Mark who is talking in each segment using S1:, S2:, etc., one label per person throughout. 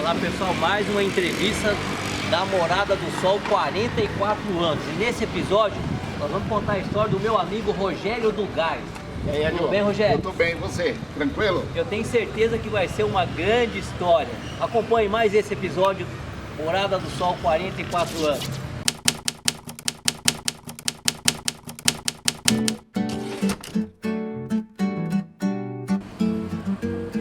S1: Olá pessoal, mais uma entrevista da Morada do Sol, 44 anos. E nesse episódio nós vamos contar a história do meu amigo Rogério do Gás.
S2: E aí,
S1: tudo bem, Rogério?
S2: Tudo bem, e você? Tranquilo?
S1: Eu tenho certeza que vai ser uma grande história. Acompanhe mais esse episódio, Morada do Sol, 44 anos.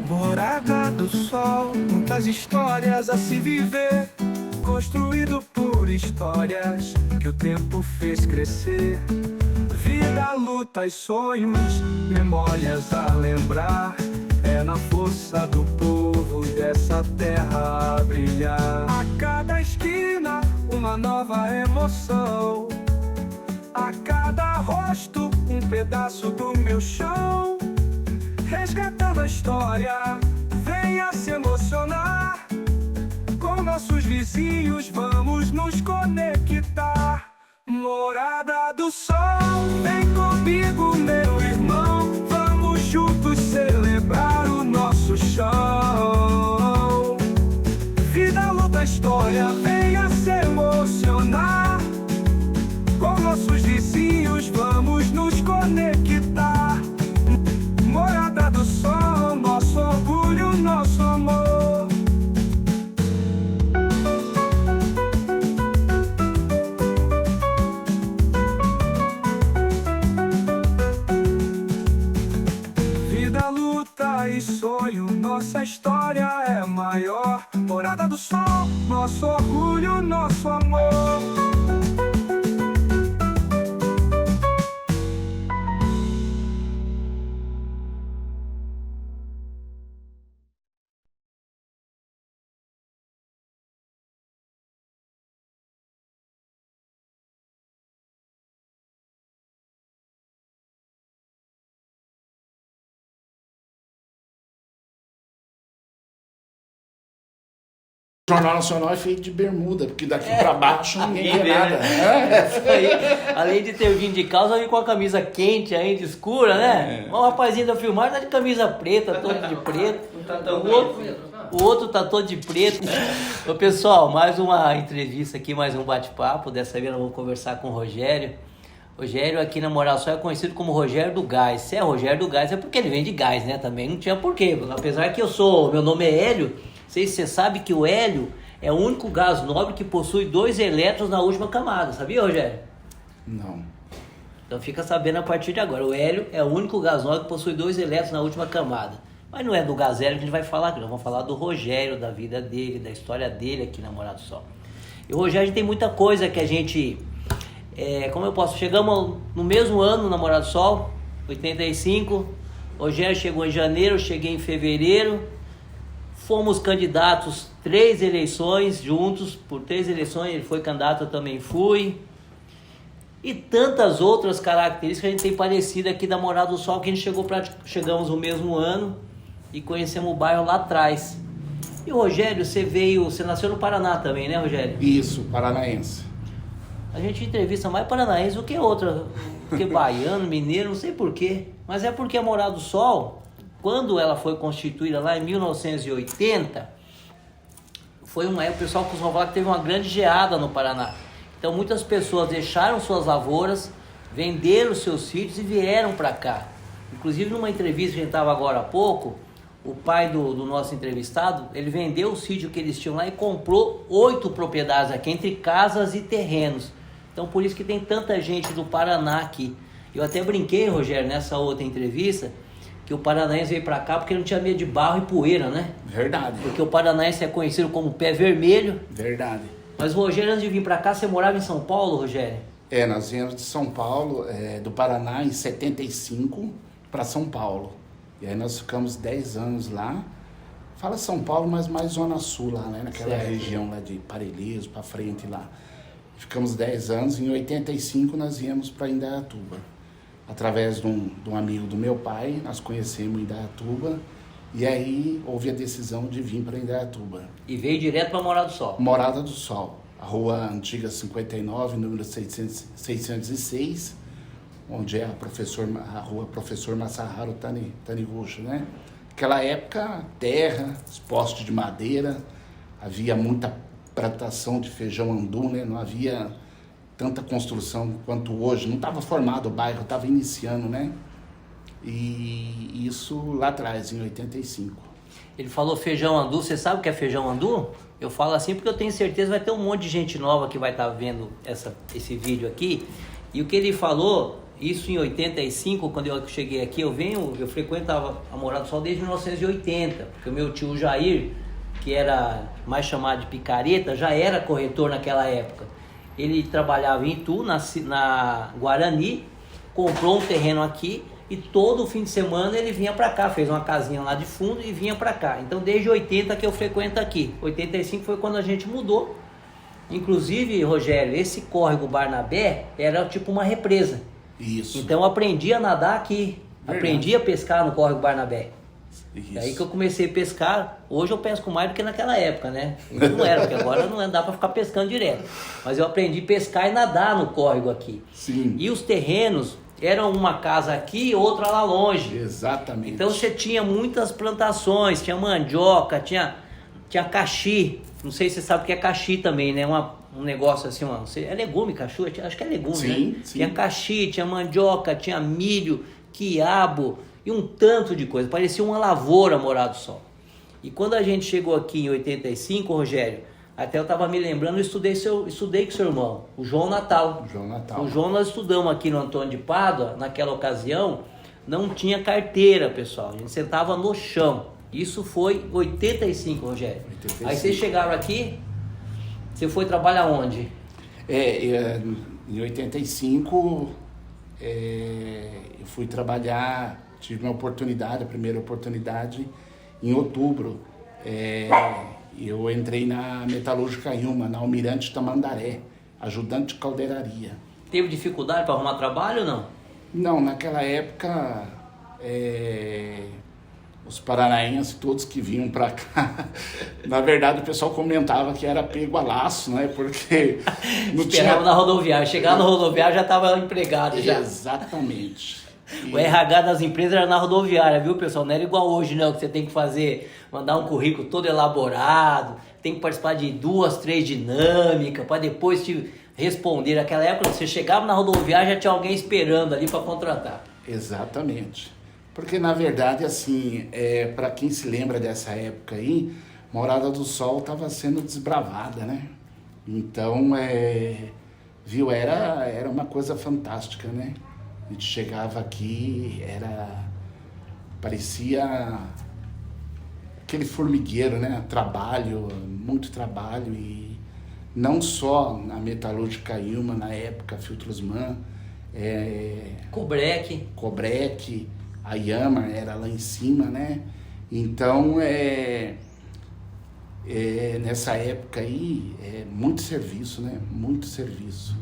S3: Morada do Sol, muitas histórias a se viver, construído por histórias que o tempo fez crescer. Vida, luta e sonhos, memórias a lembrar. É na força do povo dessa terra a brilhar. A cada esquina, uma nova emoção. A cada rosto, um pedaço do meu chão. Resgatando a história, venha se emocionar. Com nossos vizinhos vamos nos conectar. Morada do Sol, vem comigo, meu irmão. Vamos juntos celebrar o nosso chão. Vida, luta, história, venha se emocionar. Com nossos vizinhos vamos nos conectar. Morada do Sol, nosso orgulho, nosso amor. Vida, luta e sonho, nossa história é maior. Morada do Sol, nosso orgulho, nosso amor.
S2: O Jornal Nacional é feito de bermuda, porque daqui pra baixo ninguém vê nada.
S1: Isso aí. Além de ter vindo de calça, vem com a camisa quente ainda, escura, né? O rapazinho da filmagem tá de camisa preta, todo de preto. O outro tá todo de preto. Ô, pessoal, mais uma entrevista aqui, mais um bate-papo. Dessa vez nós vamos conversar com o Rogério. Rogério aqui na Morada do Sol é conhecido como Rogério do Gás. Se é Rogério do Gás é porque ele vem de gás, né? Também não tinha porquê. Apesar que meu nome é Hélio. Não sei se você sabe que o hélio é o único gás nobre que possui 2 elétrons na última camada. Sabia, Rogério?
S2: Não.
S1: Então fica sabendo a partir de agora. O hélio é o único gás nobre que possui 2 elétrons na última camada. Mas não é do gás hélio que a gente vai falar aqui. Nós vamos falar do Rogério, da vida dele, da história dele aqui na Morada do Sol. E o Rogério tem muita coisa que a gente... Chegamos no mesmo ano na Morada do Sol, 85. O Rogério chegou em janeiro, eu cheguei em fevereiro. Fomos candidatos 3 eleições juntos, por 3 eleições ele foi candidato, eu também fui. E tantas outras características que a gente tem parecido aqui da Morada do Sol, que a gente chegamos no mesmo ano e conhecemos o bairro lá atrás. E Rogério, você nasceu no Paraná também, né, Rogério?
S2: Isso, paranaense.
S1: A gente entrevista mais paranaense do que outra, do que baiano, mineiro, não sei porquê. Mas é porque a Morada do Sol... Quando ela foi constituída lá em 1980, foi uma época, o pessoal costuma falar que teve uma grande geada no Paraná. Então muitas pessoas deixaram suas lavouras, venderam seus sítios e vieram para cá. Inclusive numa entrevista que a gente estava agora há pouco, o pai do nosso entrevistado, ele vendeu o sítio que eles tinham lá e comprou 8 propriedades aqui, entre casas e terrenos. Então por isso que tem tanta gente do Paraná aqui. Eu até brinquei, Rogério, nessa outra entrevista, que o paranaense veio pra cá porque não tinha medo de barro e poeira, né?
S2: Verdade.
S1: Porque o paranaense é conhecido como pé vermelho.
S2: Verdade.
S1: Mas, Rogério, antes de vir pra cá, você morava em São Paulo, Rogério?
S2: Nós viemos de São Paulo, do Paraná, em 75, para São Paulo. E aí nós ficamos 10 anos lá. Fala São Paulo, mas mais Zona Sul lá, né? Naquela região lá de Parelheiros, pra frente lá. Ficamos 10 anos. Em 85 nós viemos para Indaiatuba. Através de um amigo do meu pai, nós conhecemos Indaiatuba. E aí houve a decisão de vir para Indaiatuba.
S1: E veio direto para Morada do Sol?
S2: Morada do Sol. A rua antiga 59, número 606, onde é a rua Professor Masaharu Taniguchi, né? Naquela época, terra, postes de madeira, havia muita plantação de feijão andu, né? Não havia tanta construção quanto hoje. Não estava formado o bairro, estava iniciando, né? E isso lá atrás, em 85.
S1: Ele falou feijão andu, você sabe o que é feijão andu? Eu falo assim porque eu tenho certeza que vai ter um monte de gente nova que vai estar vendo esse vídeo aqui. E o que ele falou, isso em 85, quando eu cheguei aqui, eu frequentava a Morada do Sol desde 1980, porque o meu tio Jair, que era mais chamado de picareta, já era corretor naquela época. Ele trabalhava em Itu, na Guarani, comprou um terreno aqui e todo fim de semana ele vinha para cá, fez uma casinha lá de fundo e vinha para cá. Então desde 80 que eu frequento aqui. 85 foi quando a gente mudou. Inclusive, Rogério, esse córrego Barnabé era tipo uma represa.
S2: Isso.
S1: Então eu aprendi a nadar aqui, aprendi a pescar no córrego Barnabé.
S2: Isso.
S1: Daí que eu comecei a pescar. Hoje eu pesco mais do que naquela época, né? Não era, porque agora não dá para ficar pescando direto. Mas eu aprendi a pescar e nadar no córrego aqui.
S2: Sim.
S1: E os terrenos eram uma casa aqui e outra lá longe.
S2: Exatamente.
S1: Então você tinha muitas plantações, tinha mandioca, tinha caxi. Não sei se você sabe o que é caxi também, né? Um negócio assim, é legume, cachu? Acho que é legume,
S2: sim,
S1: né?
S2: Sim.
S1: Tinha caxi, tinha mandioca, tinha milho, quiabo e um tanto de coisa. Parecia uma lavoura Morada do Sol. E quando a gente chegou aqui em 85, Rogério, até eu estava me lembrando, eu estudei com seu irmão, o João Natal.
S2: João Natal.
S1: O João nós estudamos aqui no Antônio de Pádua, naquela ocasião, não tinha carteira, pessoal. A gente sentava no chão. Isso foi 85, Rogério. 85. Aí vocês chegaram aqui, você foi trabalhar onde?
S2: Em 85, eu fui trabalhar, tive uma oportunidade, a primeira oportunidade, em outubro. Eu entrei na Metalúrgica Ilma, na Almirante Tamandaré, ajudante de caldeiraria.
S1: Teve dificuldade para arrumar trabalho ou não?
S2: Não, naquela época, os paranaenses todos que vinham para cá, na verdade o pessoal comentava que era pego a laço, né? Porque não
S1: Esperava na rodoviária, chegar na rodoviária já estava empregado já.
S2: Exatamente.
S1: O RH das empresas era na rodoviária, viu, pessoal? Não era igual hoje, não, que você tem que mandar um currículo todo elaborado, tem que participar de 2, 3 dinâmicas, para depois te responder. Naquela época, você chegava na rodoviária, já tinha alguém esperando ali para contratar.
S2: Exatamente. Porque, na verdade, assim, para quem se lembra dessa época aí, Morada do Sol estava sendo desbravada, né? Então, viu, era uma coisa fantástica, né? A gente chegava aqui, parecia aquele formigueiro, né? Trabalho, muito trabalho, e não só na Metalúrgica Ilma, na época, Filtrosman, Cobrec, a Yama era lá em cima, né? Então, nessa época aí, muito serviço, né? Muito serviço.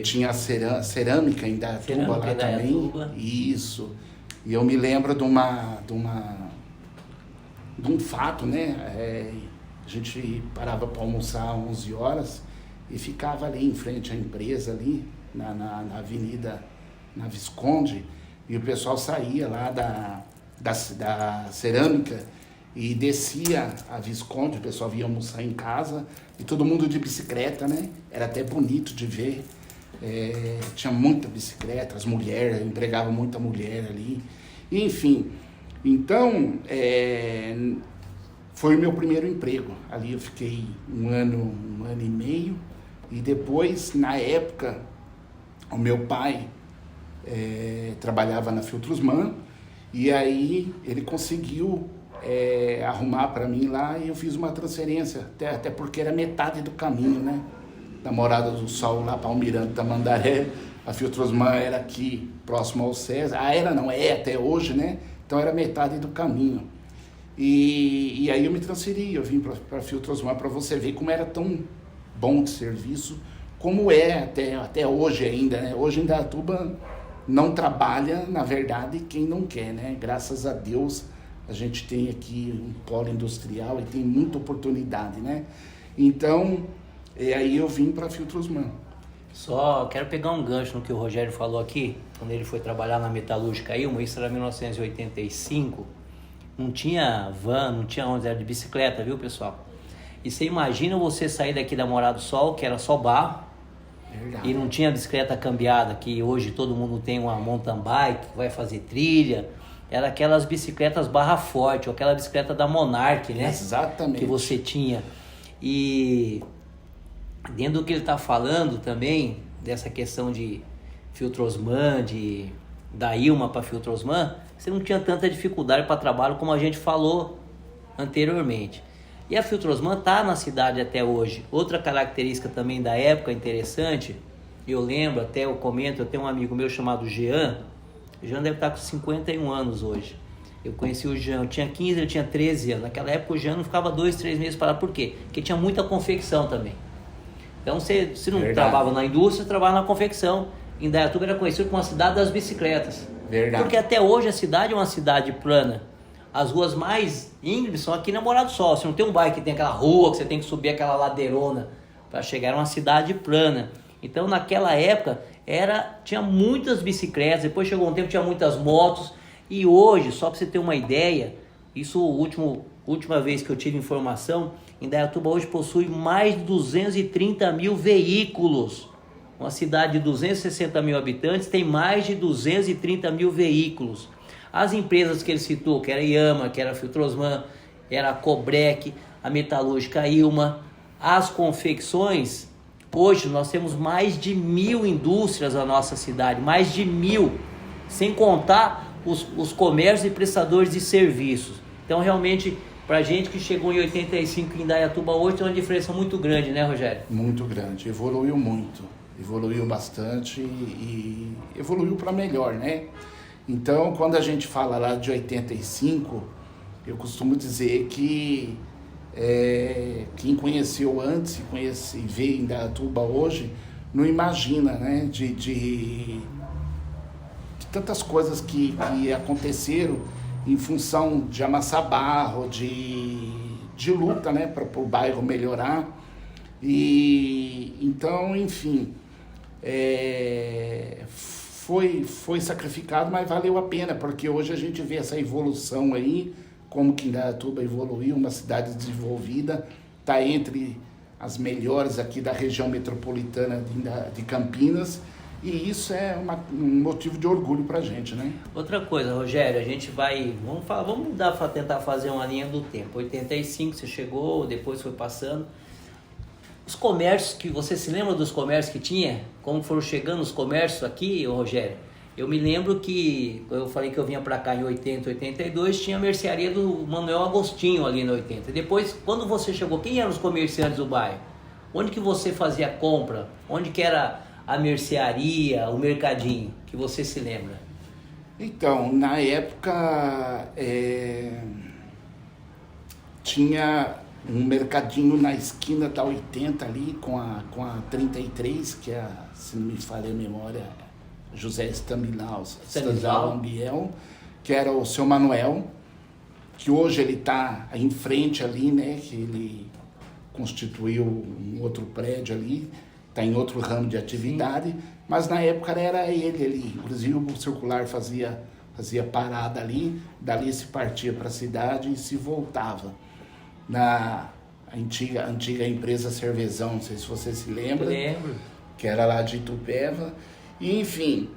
S2: Tinha a cerâmica em Indaiatuba lá também. Isso. E eu me lembro de um fato, né? A gente parava para almoçar às 11 horas e ficava ali em frente à empresa, ali na avenida, na Visconde, e o pessoal saía lá da cerâmica e descia a Visconde, o pessoal vinha almoçar em casa, e todo mundo de bicicleta, né? Era até bonito de ver. Tinha muita bicicleta, as mulheres, eu empregava muita mulher ali, enfim. Então, foi o meu primeiro emprego. Ali eu fiquei um ano e meio, e depois, na época, o meu pai trabalhava na Filtrosman, e aí ele conseguiu arrumar para mim lá, e eu fiz uma transferência, até porque era metade do caminho, né? Da Morada do Sol lá para Almirante Tamandaré, a Filtrosman era aqui, próximo ao César. É até hoje, né? Então era metade do caminho. E aí eu me transferi, eu vim para a Filtrosman, para você ver como era tão bom de serviço, como até hoje ainda, né? Hoje em Indaiatuba não trabalha, na verdade, quem não quer, né? Graças a Deus a gente tem aqui um polo industrial e tem muita oportunidade, né? Então, aí eu vim para a Filtrosman.
S1: Só quero pegar um gancho no que o Rogério falou aqui, quando ele foi trabalhar na Metalúrgica Ilma, isso era 1985, não tinha van, não tinha onde, era de bicicleta, viu, pessoal? E você imagina você sair daqui da Morada do Sol, que era só barro,
S2: Verdade.
S1: e não tinha bicicleta cambiada, que hoje todo mundo tem uma mountain bike, vai fazer trilha. Era aquelas bicicletas barra forte, ou aquela bicicleta da Monarch, né?
S2: Exatamente.
S1: Que você tinha. E dentro do que ele está falando também, dessa questão de Filtrosman, da Ilma para Filtrosman, você não tinha tanta dificuldade para trabalho como a gente falou anteriormente. E a Filtrosman está na cidade até hoje. Outra característica também da época interessante, eu lembro, até eu comento, eu tenho um amigo meu chamado Jean. O Jean deve estar com 51 anos hoje. Eu conheci o Jean, eu tinha 15, ele tinha 13 anos. Naquela época o Jean não ficava 2, 3 meses parado. Por quê? Porque tinha muita confecção também. Então você não
S2: Verdade.
S1: trabalhava na indústria, você trabalhava na confecção. Indaiatuba era conhecido como a cidade das bicicletas.
S2: Verdade.
S1: Porque até hoje a cidade é uma cidade plana. As ruas mais íngremes são aqui na Morada do Sol. Você não tem um bairro que tem aquela rua, que você tem que subir aquela ladeirona para chegar. Era uma cidade plana. Então naquela época tinha muitas bicicletas, depois chegou um tempo tinha muitas motos. E hoje, só para você ter uma ideia, isso última vez que eu tive informação, Indaiatuba hoje possui mais de 230 mil veículos. Uma cidade de 260 mil habitantes tem mais de 230 mil veículos. As empresas que ele citou, que era a Yama, que era a Filtrosman, era a Cobrec, a metalúrgica Ilma, as confecções, hoje nós temos mais de 1.000 indústrias na nossa cidade, mais de 1.000, sem contar os comércios e prestadores de serviços. Então realmente, pra gente que chegou em 85 em Indaiatuba hoje, tem uma diferença muito grande, né, Rogério?
S2: Muito grande, evoluiu muito, evoluiu bastante e evoluiu para melhor, né? Então, quando a gente fala lá de 85, eu costumo dizer que quem conheceu antes e vê Indaiatuba hoje, não imagina, né? De tantas coisas que aconteceram em função de amassar barro, de luta, né? Para o bairro melhorar. E então, enfim, foi sacrificado, mas valeu a pena, porque hoje a gente vê essa evolução aí, como que Indaiatuba evoluiu, uma cidade desenvolvida, está entre as melhores aqui da região metropolitana de Campinas, e isso é um motivo de orgulho para a gente, né?
S1: Outra coisa, Rogério, a gente vamos tentar fazer uma linha do tempo. 85 você chegou, depois foi passando. Os comércios, que você se lembra dos comércios que tinha? Como foram chegando os comércios aqui, Rogério? Eu me lembro que, eu falei que eu vinha para cá em 80, 82, tinha a mercearia do Manuel Agostinho ali na 80. Depois, quando você chegou, quem eram os comerciantes do bairro? Onde que você fazia compra? Onde que era a mercearia, o mercadinho, que você se lembra?
S2: Então, na época, tinha um mercadinho na esquina da 80 ali, com a 33, que é, se não me falha a memória, José Stanislau Ambiel, que era o seu Manuel, que hoje ele está em frente ali, né, que ele constituiu um outro prédio ali, está em outro ramo de atividade. Sim. Mas na época era ele ali, inclusive o circular fazia parada ali, dali se partia para a cidade e se voltava. Na antiga empresa Cervezão, não sei se você se lembra.
S1: Lembro.
S2: Que era lá de Itupeva. E, enfim,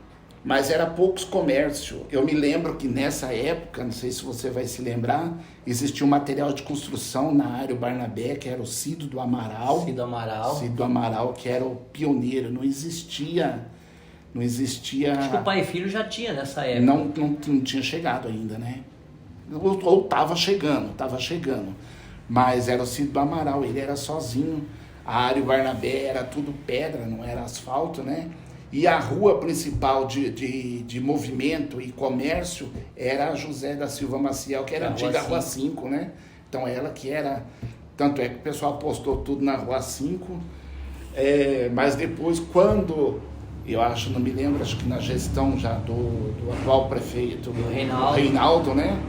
S2: mas era poucos comércios. Eu me lembro que nessa época, não sei se você vai se lembrar, existia um material de construção na área Barnabé, que era o Cido do Amaral.
S1: Cido
S2: Amaral, que era o pioneiro. Não existia...
S1: Acho que o pai e filho já tinha nessa época.
S2: Não tinha chegado ainda, né? Ou estava chegando. Mas era o Cido do Amaral, ele era sozinho. A área Barnabé era tudo pedra, não era asfalto, né? E a rua principal de movimento e comércio era a José da Silva Maciel, que era a antiga Rua 5, né? Então ela que era... Tanto é que o pessoal postou tudo na Rua 5. Mas depois, quando... Eu acho, não me lembro, acho que na gestão já do atual prefeito, do Reinaldo, né?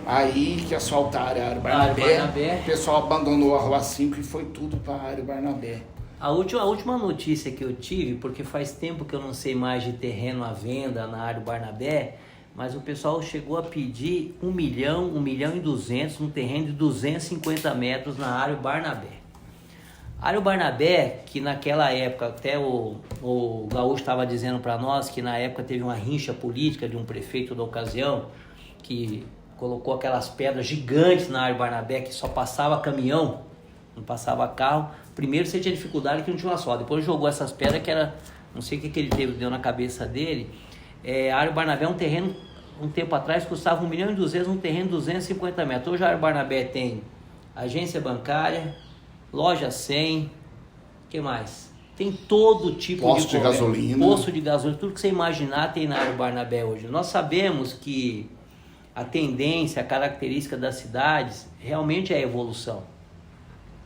S2: Aí que asfaltaram a área Barnabé, o pessoal abandonou a Rua 5 e foi tudo para a área Barnabé.
S1: A última notícia que eu tive, porque faz tempo que eu não sei mais de terreno à venda na área Barnabé, mas o pessoal chegou a pedir 1 milhão e 200, um terreno de 250 metros na área Barnabé. Ario Barnabé, que naquela época, até o Gaúcho estava dizendo para nós que na época teve uma rincha política de um prefeito da ocasião, que colocou aquelas pedras gigantes na Ario Barnabé, que só passava caminhão, não passava carro. Primeiro você tinha dificuldade que não tinha uma só, depois jogou essas pedras que era, não sei o que ele deu na cabeça dele. Ario Barnabé é um terreno, um tempo atrás custava 1.200.000, um terreno de 250 metros. Hoje a Ario Barnabé tem agência bancária, loja 100, o que mais? Tem todo tipo
S2: posto de gasolina.
S1: Posto de gasolina, tudo que você imaginar tem na Ario Barnabé hoje. Nós sabemos que a tendência, a característica das cidades realmente é a evolução.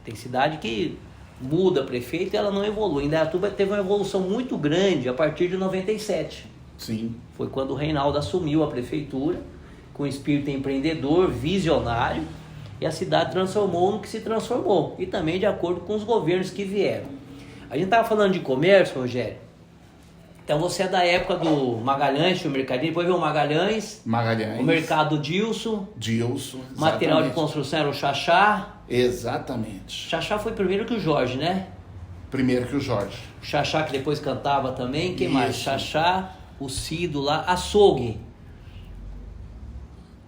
S1: Tem cidade que muda prefeito e ela não evolui. Indaiatuba teve uma evolução muito grande a partir de 97.
S2: Sim.
S1: Foi quando o Reinaldo assumiu a prefeitura, com espírito empreendedor, visionário, e a cidade transformou no que se transformou, e também de acordo com os governos que vieram. A gente estava falando de comércio, Rogério, então você é da época do Magalhães, o Mercadinho, depois veio o Magalhães, o Mercado Dilson, material de construção era o Xaxá.
S2: Exatamente.
S1: Xaxá foi primeiro que o Jorge, né?
S2: Primeiro que o Jorge.
S1: O Xaxá que depois cantava também, quem mais? Xaxá, o Cido lá, açougue.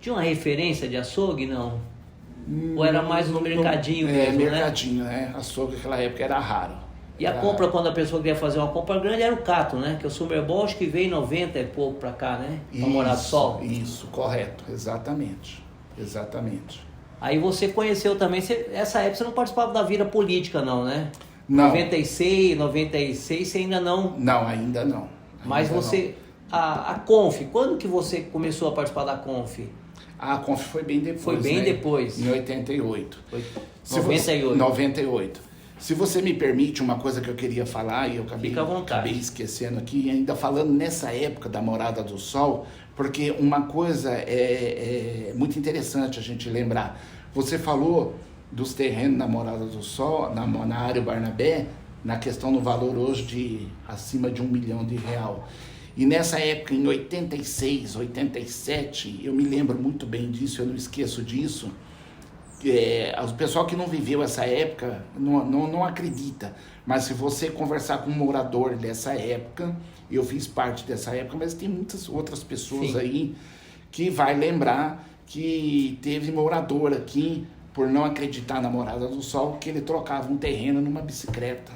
S1: Tinha uma referência de açougue, não? Ou era mais no mercadinho mesmo,
S2: mercadinho, né? Açougue naquela época era raro.
S1: E a compra, quando a pessoa queria fazer uma compra grande, era o Cato, né? Que o Summerball acho que veio em 90 e pouco pra cá, né? Pra Morada do Sol.
S2: Isso, correto. Exatamente.
S1: Aí você conheceu também, essa época você não participava da vida política não, né?
S2: Não.
S1: 96 você ainda não...
S2: Não, ainda não.
S1: Mas você... A Conf, quando que você começou a participar da Conf?
S2: A Conf foi bem depois.
S1: Foi bem depois.
S2: Em 88.
S1: 98.
S2: 98. Se você me permite, uma coisa que eu queria falar, e eu acabei esquecendo aqui, ainda falando nessa época da Morada do Sol, porque uma coisa é muito interessante a gente lembrar. Você falou dos terrenos na Morada do Sol, na Ario Barnabé, na questão do valor hoje de acima de R$1 milhão. E nessa época, em 86, 87, eu me lembro muito bem disso, eu não esqueço disso. O pessoal que não viveu essa época não acredita, mas se você conversar com um morador dessa época, eu fiz parte dessa época, mas tem muitas outras pessoas Sim. aí que vai lembrar que teve morador aqui, por não acreditar na Morada do Sol, que ele trocava um terreno numa bicicleta,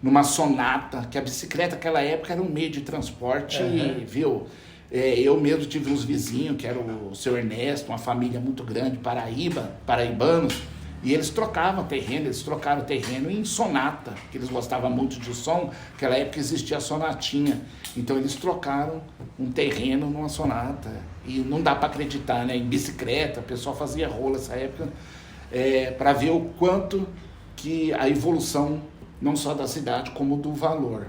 S2: numa Sonata, que a bicicleta naquela época era um meio de transporte, viu? Eu mesmo tive uns vizinhos, que era o seu Ernesto, uma família muito grande, paraibanos, e eles trocaram terreno em Sonata, que eles gostavam muito de som, naquela época existia a Sonatinha, então eles trocaram um terreno numa Sonata, e não dá para acreditar, né? Em bicicleta, o pessoal fazia rolo nessa época, para ver o quanto que a evolução, não só da cidade, como do valor.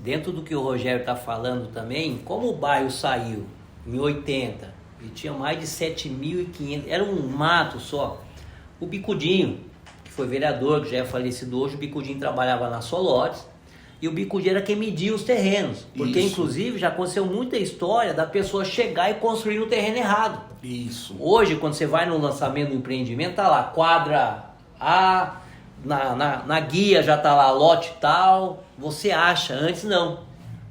S1: Dentro do que o Rogério está falando também, como o bairro saiu em 80 e tinha mais de 7.500, era um mato só. O Bicudinho, que foi vereador, que já é falecido hoje, o Bicudinho trabalhava na Solotes, e o Bicudinho era quem media os terrenos, porque Isso. inclusive já aconteceu muita história da pessoa chegar e construir no terreno errado.
S2: Isso.
S1: Hoje, quando você vai no lançamento do empreendimento, tá lá, quadra A, na guia já tá lá, lote tal, você acha, antes não.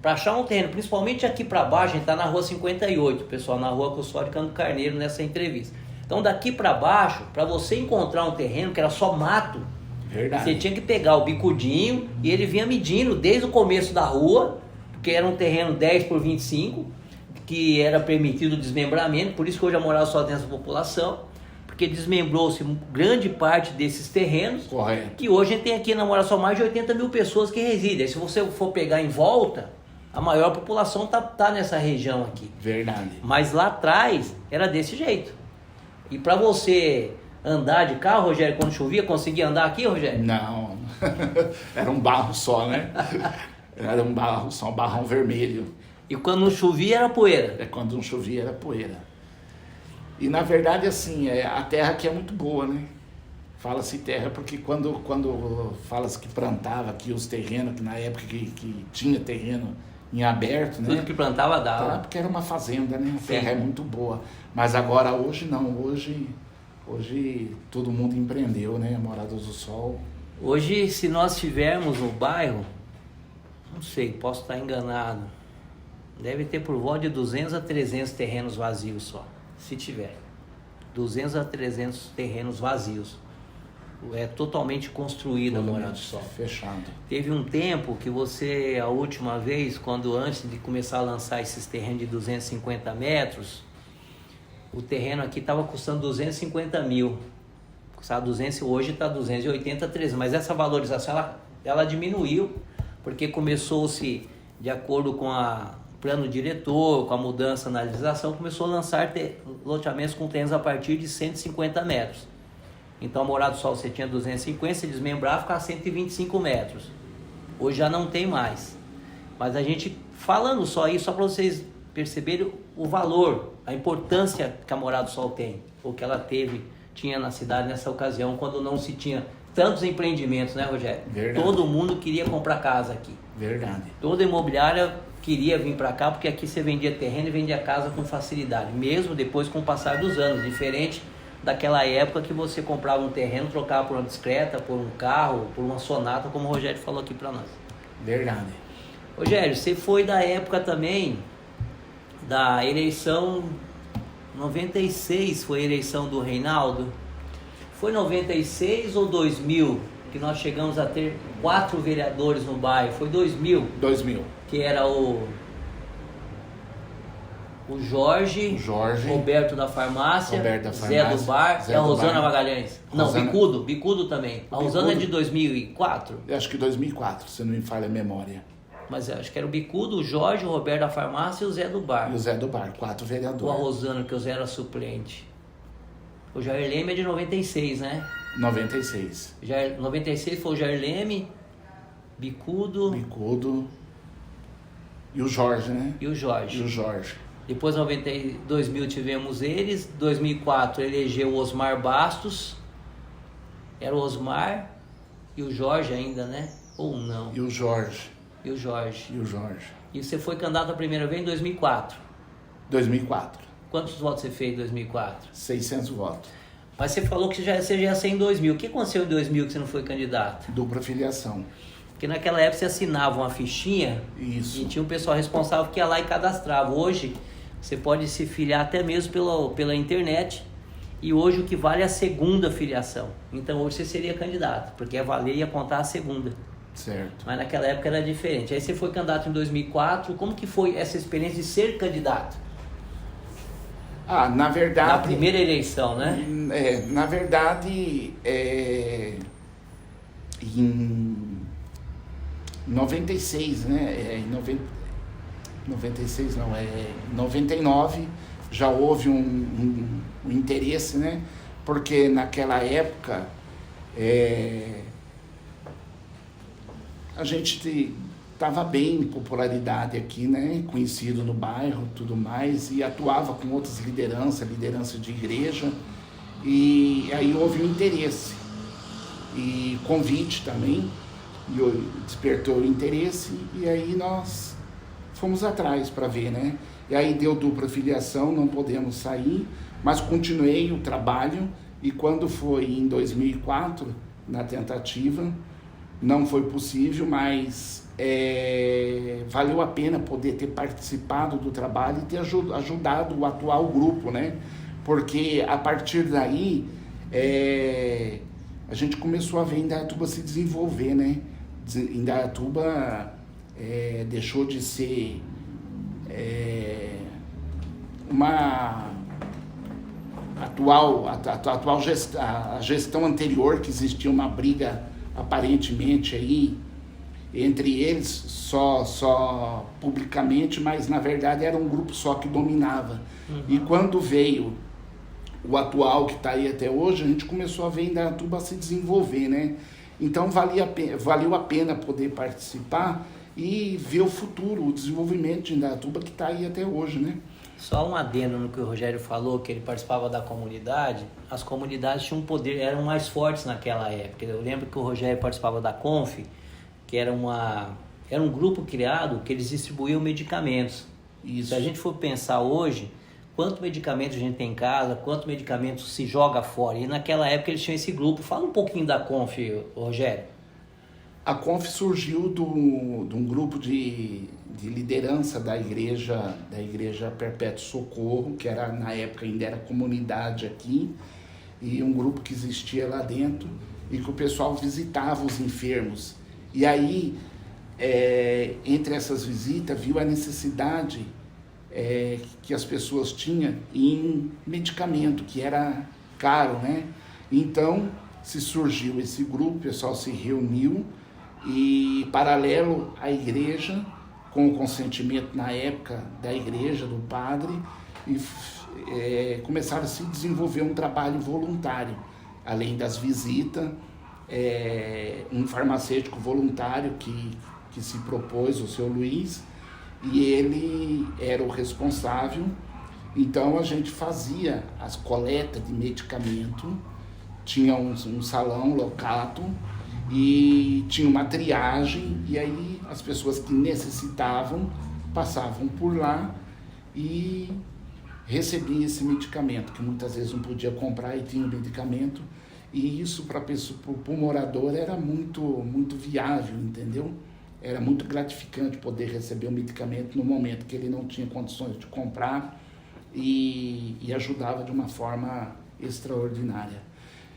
S1: Para achar um terreno, principalmente aqui para baixo, a gente tá na rua 58, pessoal, na rua Custódio Cano Carneiro nessa entrevista. Então daqui para baixo, para você encontrar um terreno que era só mato,
S2: Verdade.
S1: Você tinha que pegar o Bicudinho e ele vinha medindo desde o começo da rua, porque era um terreno 10 por 25, que era permitido o desmembramento, por isso que hoje a Morada do Sol tem essa população, porque desmembrou-se grande parte desses terrenos.
S2: Correto.
S1: Que hoje a gente tem aqui na Morada do Sol mais de 80 mil pessoas que residem. Aí, se você for pegar em volta, a maior população tá nessa região aqui.
S2: Verdade.
S1: Mas lá atrás era desse jeito. E para você andar de carro, Rogério, quando chovia, conseguia andar aqui, Rogério?
S2: Não, era um barro só, né? Era um barro só, um barrão vermelho.
S1: E quando não chovia era poeira?
S2: Quando não chovia era poeira. E na verdade, assim, a terra aqui é muito boa, né? Fala-se terra porque quando fala-se que plantava aqui os terrenos, que na época que tinha terreno em aberto, né?
S1: Tudo que plantava dava.
S2: Porque era uma fazenda, né? A terra é muito boa. Mas agora, hoje não. Hoje Hoje todo mundo empreendeu, né? Moradas do Sol.
S1: Hoje, se nós tivermos no bairro, não sei, posso estar enganado, deve ter por volta de 200 a 300 terrenos vazios só, se tiver. 200 a 300 terrenos vazios. É totalmente construída a Morada do Sol.
S2: Fechado.
S1: Teve um tempo que você, a última vez, quando antes de começar a lançar esses terrenos de 250 metros, o terreno aqui estava custando 250 mil. Custava 200, hoje está 280, 300. Mas essa valorização ela diminuiu, porque começou-se, de acordo com o plano diretor, com a mudança na legislação, começou a lançar loteamentos com terrenos a partir de 150 metros. Então, a Morada do Sol você tinha 250, se desmembrava, ficava 125 metros. Hoje já não tem mais. Mas a gente, falando só isso, só para vocês perceberem o valor, a importância que a Morada do Sol tem, ou que ela tinha na cidade nessa ocasião, quando não se tinha tantos empreendimentos, né, Rogério?
S2: Verdade.
S1: Todo mundo queria comprar casa aqui.
S2: Verdade.
S1: Toda imobiliária queria vir para cá, porque aqui você vendia terreno e vendia casa com facilidade, mesmo depois com o passar dos anos, diferente daquela época que você comprava um terreno, trocava por uma bicicleta, por um carro, por uma Sonata, como o Rogério falou aqui para nós.
S2: Verdade.
S1: Rogério, você foi da época também da eleição 96, foi a eleição do Reinaldo? Foi 96 ou 2000 que nós chegamos a ter 4 vereadores no bairro? Foi 2000?
S2: 2000.
S1: Que era o Jorge, Roberto da Farmácia, Zé do Bar e a Rosana Magalhães. Não, Bicudo também. A Rosana é de 2004?
S2: Eu acho que 2004, se não me falha a memória.
S1: Mas eu acho que era o Bicudo, o Jorge, o Roberto da Farmácia e o Zé do Bar.
S2: E o Zé do Bar, 4 vereadores.
S1: Ou a Rosana, que o Zé era suplente. O Jair Leme é de 96, né?
S2: 96.
S1: 96 foi o Jair Leme, Bicudo
S2: e o Jorge, né?
S1: E o Jorge. Depois, em 2000, tivemos eles. 2004, elegeu o Osmar Bastos. Era o Osmar e o Jorge ainda, né? Ou não?
S2: E o Jorge.
S1: E o Jorge. E você foi candidato a primeira vez em 2004?
S2: 2004.
S1: Quantos votos você fez em 2004?
S2: 600 votos.
S1: Mas você falou que você já ia ser em 2000. O que aconteceu em 2000 que você não foi candidato?
S2: Dupla filiação.
S1: Porque naquela época você assinava uma fichinha.
S2: Isso.
S1: E tinha um pessoal responsável que ia lá e cadastrava. Hoje, você pode se filiar até mesmo pela internet. E hoje o que vale é a segunda filiação. Então hoje você seria candidato, porque ia valer e ia contar a segunda.
S2: Certo.
S1: Mas naquela época era diferente. Aí você foi candidato em 2004. Como que foi essa experiência de ser candidato?
S2: Na verdade...
S1: Na primeira eleição, né?
S2: Na verdade, em 96, né? 96 não, 99 já houve um interesse, né? Porque naquela época a gente estava bem em popularidade aqui, né? Conhecido no bairro, tudo mais, e atuava com outras liderança de igreja, e aí houve um interesse e convite também, e despertou o interesse, e aí nós fomos atrás para ver, né? E aí deu dupla filiação, não podemos sair, mas continuei o trabalho, e quando foi em 2004, na tentativa, não foi possível, mas valeu a pena poder ter participado do trabalho e ter ajudado o atual grupo, né? Porque a partir daí a gente começou a ver Indaiatuba se desenvolver, né? Indaiatuba deixou de ser uma a gestão anterior, que existia uma briga aparentemente aí entre eles só publicamente, mas na verdade era um grupo só que dominava. Uhum. E quando veio o atual que está aí até hoje, a gente começou a ver Indaiatuba se desenvolver, né? Então valeu a pena poder participar e ver o futuro, o desenvolvimento de Indaiatuba que está aí até hoje, né?
S1: Só um adendo no que o Rogério falou, que ele participava da comunidade. As comunidades tinham um poder, eram mais fortes naquela época. Eu lembro que o Rogério participava da CONF, que era um grupo criado que eles distribuíam medicamentos. Isso. Se a gente for pensar hoje, quanto medicamento a gente tem em casa, quanto medicamento se joga fora. E naquela época eles tinham esse grupo. Fala um pouquinho da Conf, Rogério.
S2: A Conf surgiu de um grupo de liderança da igreja Perpétuo Socorro, que era, na época ainda era comunidade aqui, e um grupo que existia lá dentro, e que o pessoal visitava os enfermos. E aí, entre essas visitas, viu a necessidade que as pessoas tinham em medicamento, que era caro, né? Então, se surgiu esse grupo, o pessoal se reuniu, e paralelo à igreja, com o consentimento na época da igreja, do padre, e começaram a se desenvolver um trabalho voluntário, além das visitas, um farmacêutico voluntário que se propôs, o seu Luiz, e ele era o responsável. Então a gente fazia as coletas de medicamento, tinha um salão locato, e tinha uma triagem, e aí as pessoas que necessitavam passavam por lá e recebiam esse medicamento, que muitas vezes não podia comprar e tinha o medicamento, e isso para o morador era muito, muito viável, entendeu? Era muito gratificante poder receber o medicamento no momento que ele não tinha condições de comprar, e ajudava de uma forma extraordinária.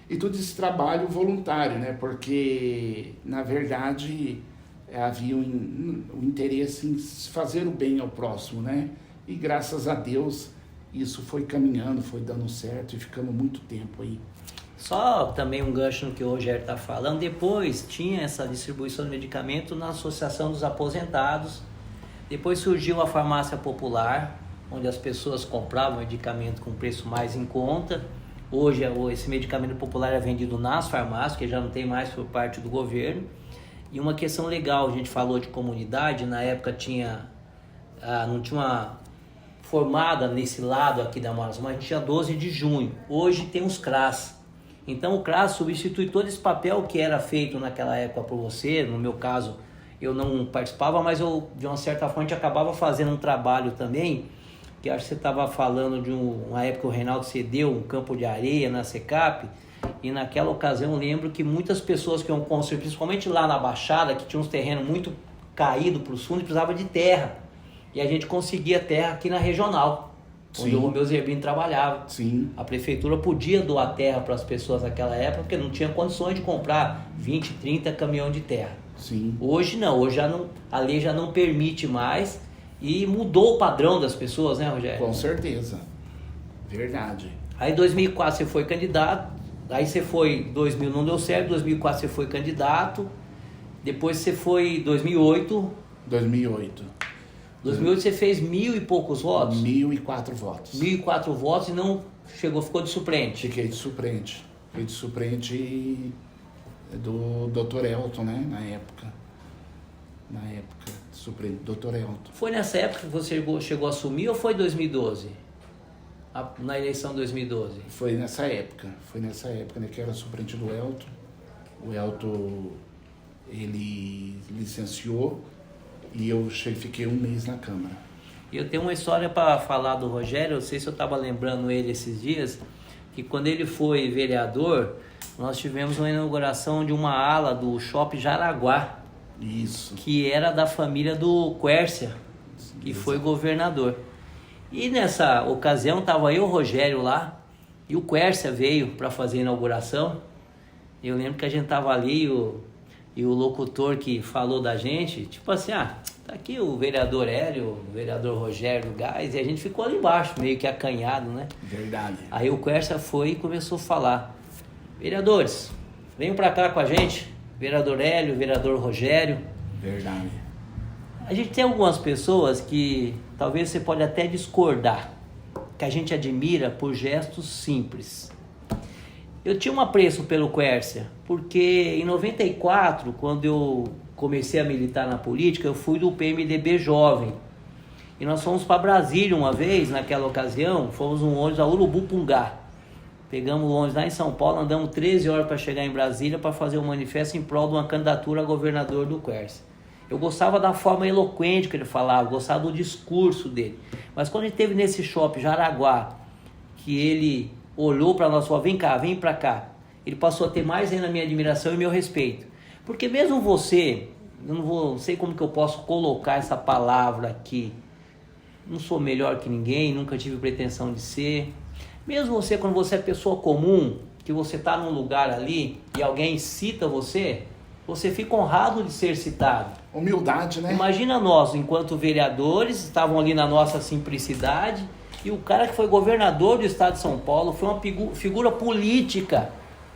S2: E todo esse trabalho voluntário, né? Porque, na verdade, havia um interesse em fazer o bem ao próximo, né? E graças a Deus, isso foi caminhando, foi dando certo, e ficamos muito tempo aí.
S1: Só também um gancho no que o Rogério está falando, depois tinha essa distribuição de medicamento na Associação dos Aposentados, depois surgiu a farmácia popular, onde as pessoas compravam medicamento com preço mais em conta. Hoje esse medicamento popular é vendido nas farmácias, que já não tem mais por parte do governo. E uma questão legal, a gente falou de comunidade, na época não tinha uma formada nesse lado aqui da Amazonas, mas tinha 12 de junho. Hoje tem os CRAS. Então o CRAS substitui todo esse papel que era feito naquela época por você. No meu caso, eu não participava, mas eu, de uma certa forma, a gente acabava fazendo um trabalho também, que acho que você estava falando de uma época que o Reinaldo cedeu um campo de areia na SECAP, e naquela ocasião eu lembro que muitas pessoas que iam construir, principalmente lá na Baixada, que tinha uns terrenos muito caídos para o fundo, precisava de terra, e a gente conseguia terra aqui na Regional, onde o Romeu Zerbini trabalhava.
S2: Sim.
S1: A prefeitura podia doar terra para as pessoas naquela época, porque não tinha condições de comprar 20, 30 caminhões de terra.
S2: Sim.
S1: Hoje não, a lei já não permite mais, e mudou o padrão das pessoas, né, Rogério?
S2: Com certeza. Verdade.
S1: Aí em 2004 você foi candidato, aí você foi, 2000 não deu certo, 2004 você foi candidato, depois você foi 2008.
S2: 2008
S1: você fez 1.000 e poucos votos?
S2: 1.004 votos.
S1: 1.004 votos e não ficou de suplente.
S2: Fiquei de suplente. Fiquei de suplente do Dr. Elton, né, na época, suplente do Dr. Elton.
S1: Foi nessa época que você chegou a assumir ou foi 2012? Na eleição de 2012?
S2: Foi nessa época, né, que era suplente do Elton. O Elton, ele licenciou e eu fiquei um mês na Câmara.
S1: E eu tenho uma história para falar do Rogério, eu sei se eu estava lembrando ele esses dias, que quando ele foi vereador, nós tivemos uma inauguração de uma ala do Shopping Jaraguá.
S2: Isso. Que
S1: era da família do Quércia, que foi governador. E nessa ocasião estava eu, o Rogério lá, e o Quércia veio para fazer a inauguração. Eu lembro que a gente estava ali e o locutor que falou da gente, tipo assim, tá aqui o vereador Hélio, o vereador Rogério do Gás, e a gente ficou ali embaixo, meio que acanhado, né?
S2: Verdade.
S1: Aí o Quércia foi e começou a falar: vereadores, venham para cá com a gente, vereador Hélio, vereador Rogério.
S2: Verdade.
S1: A gente tem algumas pessoas que talvez você pode até discordar, que a gente admira por gestos simples. Eu tinha um apreço pelo Quércia, porque em 94, quando eu comecei a militar na política, eu fui do PMDB jovem. E nós fomos para Brasília uma vez, naquela ocasião, fomos um ônibus a Urubupungá. Pegamos o ônibus lá em São Paulo, andamos 13 horas para chegar em Brasília para fazer um manifesto em prol de uma candidatura a governador do Quércia. Eu gostava da forma eloquente que ele falava, gostava do discurso dele. Mas quando ele esteve nesse shopping Jaraguá, que ele olhou para nós e falou, vem cá, vem para cá, ele passou a ter mais ainda a minha admiração e meu respeito. Porque mesmo você, eu não sei como que eu posso colocar essa palavra aqui, não sou melhor que ninguém, nunca tive pretensão de ser. Mesmo você, quando você é pessoa comum, que você está num lugar ali e alguém cita você, você fica honrado de ser citado.
S2: Humildade, né?
S1: Imagina nós, enquanto vereadores, estavam ali na nossa simplicidade, e o cara que foi governador do estado de São Paulo foi uma figura política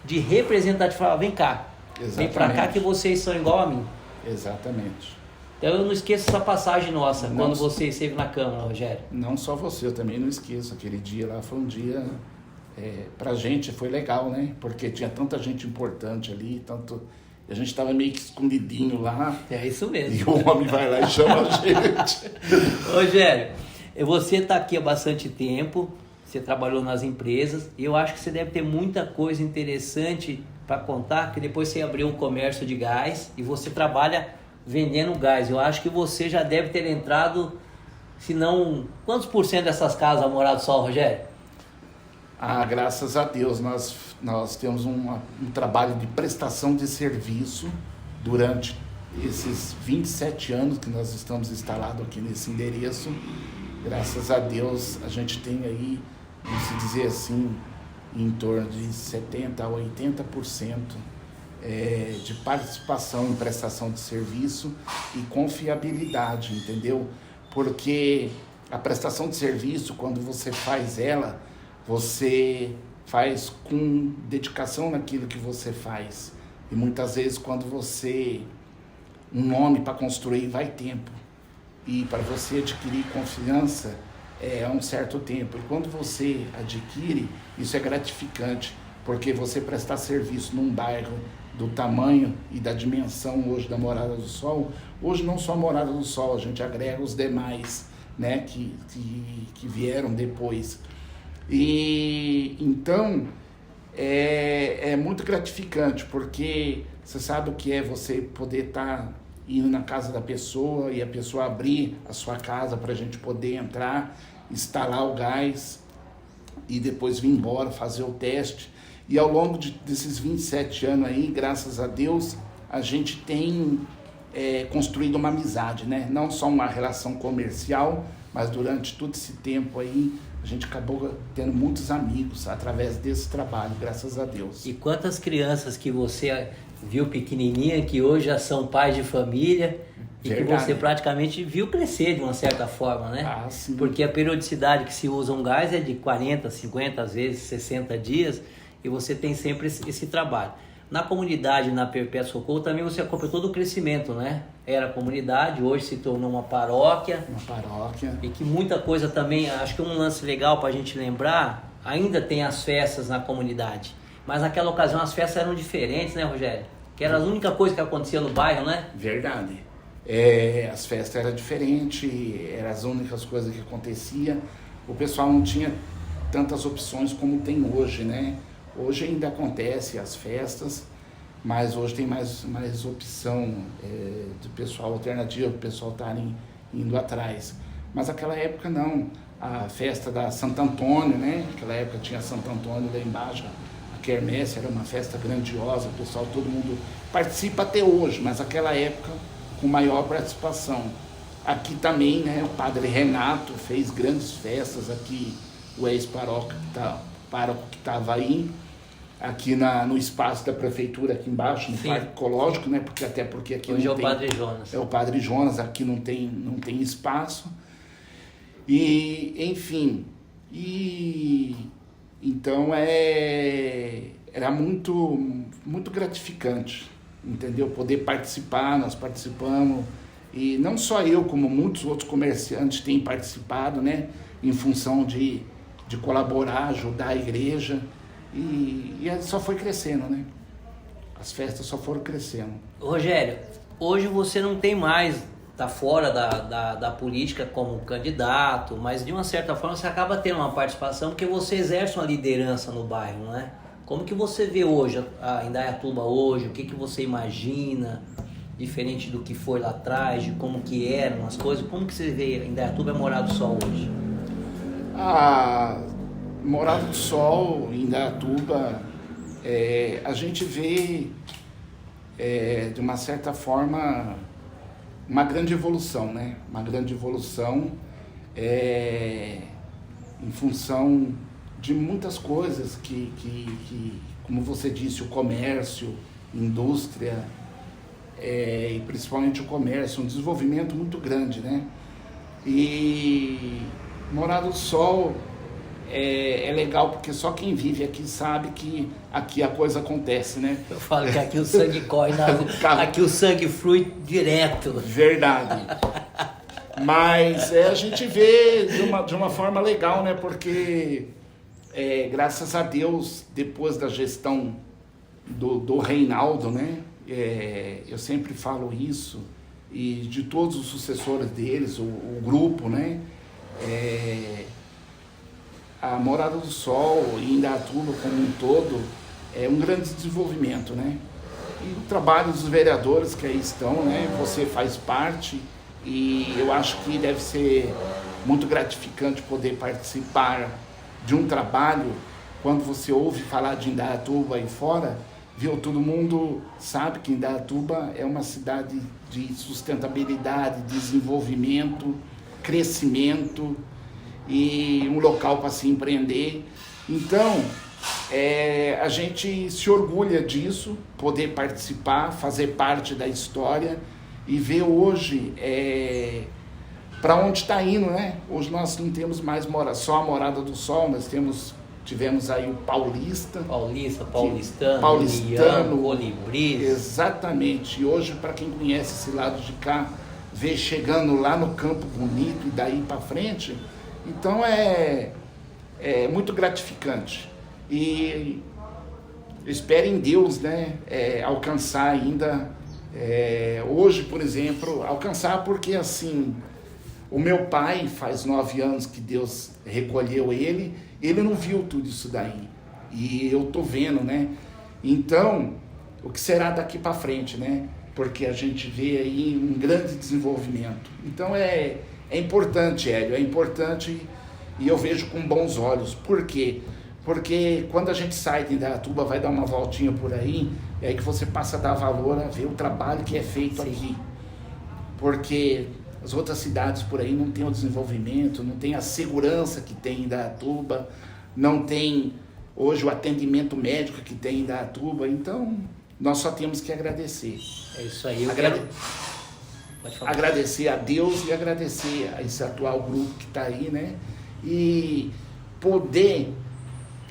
S1: de representatividade. Falava, vem cá, vem pra cá que vocês são igual a mim.
S2: Exatamente.
S1: Então eu não esqueço essa passagem nossa,
S2: Não,
S1: quando você esteve na Câmara, Rogério.
S2: Não só você, eu também não esqueço. Aquele dia lá foi um dia, pra gente foi legal, né? Porque tinha tanta gente importante ali, a gente estava meio que escondidinho lá.
S1: É isso mesmo.
S2: E o homem vai lá e chama a gente.
S1: Rogério, você está aqui há bastante tempo, você trabalhou nas empresas, e eu acho que você deve ter muita coisa interessante para contar, que depois você abriu um comércio de gás e você trabalha vendendo gás. Eu acho que você já deve ter entrado, se não... Quantos por cento dessas casas a Morada do Sol, Rogério?
S2: Graças a Deus, nós temos um trabalho de prestação de serviço durante esses 27 anos que nós estamos instalados aqui nesse endereço. Graças a Deus, a gente tem aí, vamos dizer assim, em torno de 70% a 80% de participação em prestação de serviço e confiabilidade, entendeu? Porque a prestação de serviço, quando você faz ela, você faz com dedicação naquilo que você faz. E muitas vezes quando um nome para construir vai tempo. E para você adquirir confiança é um certo tempo. E quando você adquire, isso é gratificante, porque você prestar serviço num bairro do tamanho e da dimensão hoje da Morada do Sol, hoje não só a Morada do Sol, a gente agrega os demais, né, que vieram depois. E então é muito gratificante, porque você sabe o que é você poder estar indo na casa da pessoa e a pessoa abrir a sua casa para a gente poder entrar, instalar o gás e depois vir embora, fazer o teste. E ao longo desses 27 anos aí, graças a Deus, a gente tem construído uma amizade, né? Não só uma relação comercial, mas durante todo esse tempo aí, a gente acabou tendo muitos amigos através desse trabalho, graças a Deus.
S1: E quantas crianças que você viu pequenininha, que hoje já são pais de família, e
S2: Verdade.
S1: que você praticamente viu crescer de uma certa forma, né?
S2: Ah, sim.
S1: Porque a periodicidade que se usa um gás é de 40, 50, às vezes 60 dias, e você tem sempre esse trabalho. Na comunidade, na Perpétuo Socorro, também você acompanhou todo o crescimento, né? Era comunidade, hoje se tornou uma paróquia.
S2: Uma paróquia.
S1: E que muita coisa também, acho que um lance legal para a gente lembrar, ainda tem as festas na comunidade. Mas naquela ocasião as festas eram diferentes, né, Rogério? Que era a única coisa que acontecia no bairro, né?
S2: Verdade. As festas eram diferentes, eram as únicas coisas que acontecia. O pessoal não tinha tantas opções como tem hoje, né? Hoje ainda acontece as festas, mas hoje tem mais opção do pessoal alternativo, o pessoal estarem indo atrás. Mas naquela época não. A festa da Santo Antônio, né? Naquela época tinha Santo Antônio lá embaixo. A quermesse era uma festa grandiosa, o pessoal, todo mundo participa até hoje, mas naquela época com maior participação. Aqui também, né? O padre Renato fez grandes festas aqui, o ex-paróquio que estava aí, aqui no espaço da prefeitura aqui embaixo, no
S1: Sim.
S2: Parque Ecológico, né? Porque aqui
S1: hoje
S2: não
S1: é o
S2: tem,
S1: Padre Jonas.
S2: é o Padre Jonas, aqui não tem espaço. E, enfim, então era muito gratificante, entendeu? Poder participar, nós participamos, e não só eu, como muitos outros comerciantes têm participado, né? Em função de colaborar, ajudar a igreja, e só foi crescendo, né? As festas só foram crescendo.
S1: Rogério, hoje você não tem mais, tá fora da política como candidato, mas de uma certa forma você acaba tendo uma participação porque você exerce uma liderança no bairro, né? Como que você vê hoje a Indaiatuba hoje? O que você imagina? diferente do que foi lá atrás, de como que eram as coisas? Como que você vê Indaiatuba é Morada do Sol hoje?
S2: A Morada do Sol, em Indaiatuba, a gente vê, de uma certa forma, uma grande evolução, né? Uma grande evolução em função de muitas coisas que, como você disse, o comércio, indústria, e principalmente o comércio, um desenvolvimento muito grande, né? E Morada do Sol é legal porque só quem vive aqui sabe que aqui a coisa acontece, né?
S1: Eu falo que aqui o sangue corre, aqui o sangue flui direto.
S2: Verdade. Mas a gente vê de uma forma legal, né? Porque graças a Deus, depois da gestão do Reinaldo, né? Eu sempre falo isso, e de todos os sucessores deles, o grupo, né? A Morada do Sol e Indaiatuba como um todo é um grande desenvolvimento, né? E o trabalho dos vereadores que aí estão, né? Você faz parte, e eu acho que deve ser muito gratificante poder participar de um trabalho quando você ouve falar de Indaiatuba aí fora, viu? Todo mundo sabe que Indaiatuba é uma cidade de sustentabilidade, desenvolvimento, crescimento e um local para se empreender. Então, a gente se orgulha disso, poder participar, fazer parte da história e ver hoje para onde está indo, né? Hoje nós não temos mais só a Morada do Sol, nós tivemos aí o Paulistano,
S1: Colibris.
S2: Exatamente. E hoje, para quem conhece esse lado de cá, ver chegando lá no Campo Bonito e daí para frente, então é muito gratificante. E eu espero em Deus, né, alcançar ainda, hoje, por exemplo, alcançar, porque assim, o meu pai faz 9 anos que Deus recolheu ele não viu tudo isso daí, e eu tô vendo, né? Então, o que será daqui para frente, né? Porque a gente vê aí um grande desenvolvimento. Então é importante, Hélio, é importante, e eu vejo com bons olhos. Por quê? Porque quando a gente sai de Indaiatuba, vai dar uma voltinha por aí, é aí que você passa a dar valor a ver o trabalho que é feito aqui. Porque as outras cidades por aí não tem o desenvolvimento, não tem a segurança que tem em Indaiatuba, não tem hoje o atendimento médico que tem em Indaiatuba. Então, nós só temos que agradecer.
S1: É isso aí.
S2: Agradecer a Deus e agradecer a esse atual grupo que está aí, né? E poder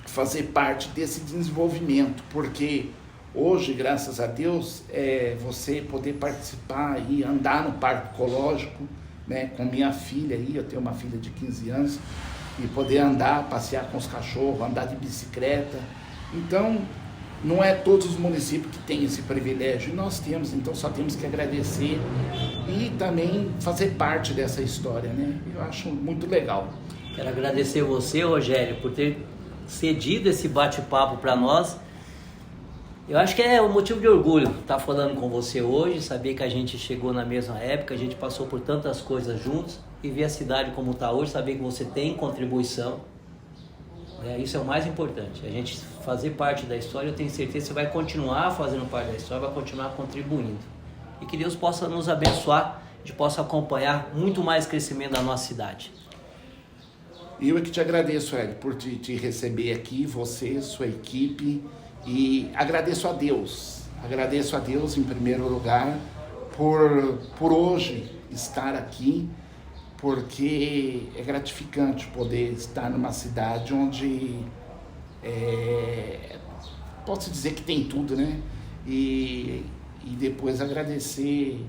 S2: fazer parte desse desenvolvimento, porque hoje, graças a Deus, você poder participar e andar no Parque Ecológico, né, com minha filha aí, eu tenho uma filha de 15 anos, e poder andar, passear com os cachorros, andar de bicicleta. Então, não é todos os municípios que têm esse privilégio, e nós temos, então só temos que agradecer e também fazer parte dessa história, né? Eu acho muito legal.
S1: Quero agradecer você, Rogério, por ter cedido esse bate-papo para nós. Eu acho que é um motivo de orgulho estar falando com você hoje, saber que a gente chegou na mesma época, a gente passou por tantas coisas juntos, e ver a cidade como está hoje, saber que você tem contribuição. Isso é o mais importante, a gente fazer parte da história. Eu tenho certeza que você vai continuar fazendo parte da história, vai continuar contribuindo. E que Deus possa nos abençoar, a gente possa acompanhar muito mais crescimento da nossa cidade.
S2: Eu é que te agradeço, Hélio, por te receber aqui, você, sua equipe, e agradeço a Deus em primeiro lugar por hoje estar aqui, porque é gratificante poder estar numa cidade onde posso dizer que tem tudo, né? E depois agradecer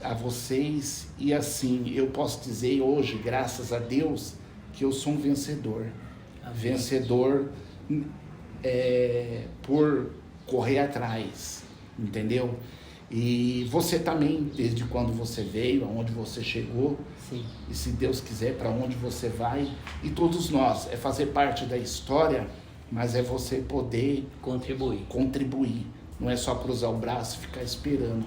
S2: a vocês, e assim, eu posso dizer hoje, graças a Deus, que eu sou um vencedor. Amém. Vencedor por correr atrás, entendeu? E você também, desde quando você veio, aonde você chegou.
S1: Sim.
S2: E se Deus quiser, para onde você vai, e todos nós, fazer parte da história, mas é você poder
S1: contribuir.
S2: Não é só cruzar o braço e ficar esperando.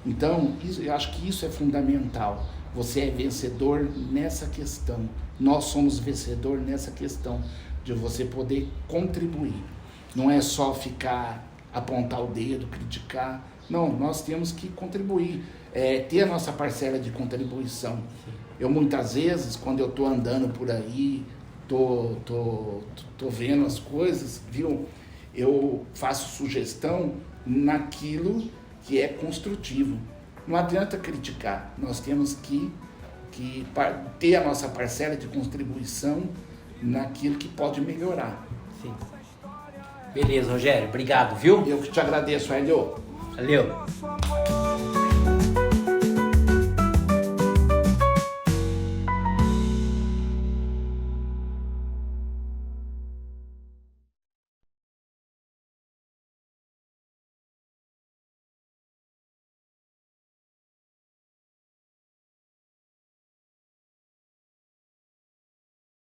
S2: Então, eu acho que isso é fundamental. Você é vencedor nessa questão. Nós somos vencedor nessa questão de você poder contribuir. Não é só ficar, apontar o dedo, criticar. Não, nós temos que contribuir, ter a nossa parcela de contribuição. Eu muitas vezes, quando eu estou andando por aí, tô vendo as coisas, viu? Eu faço sugestão naquilo que é construtivo. Não adianta criticar, nós temos que ter a nossa parcela de contribuição naquilo que pode melhorar.
S1: Sim. Beleza, Rogério, obrigado, viu?
S2: Eu que te agradeço, Hélio.
S1: Valeu.
S3: Nosso amor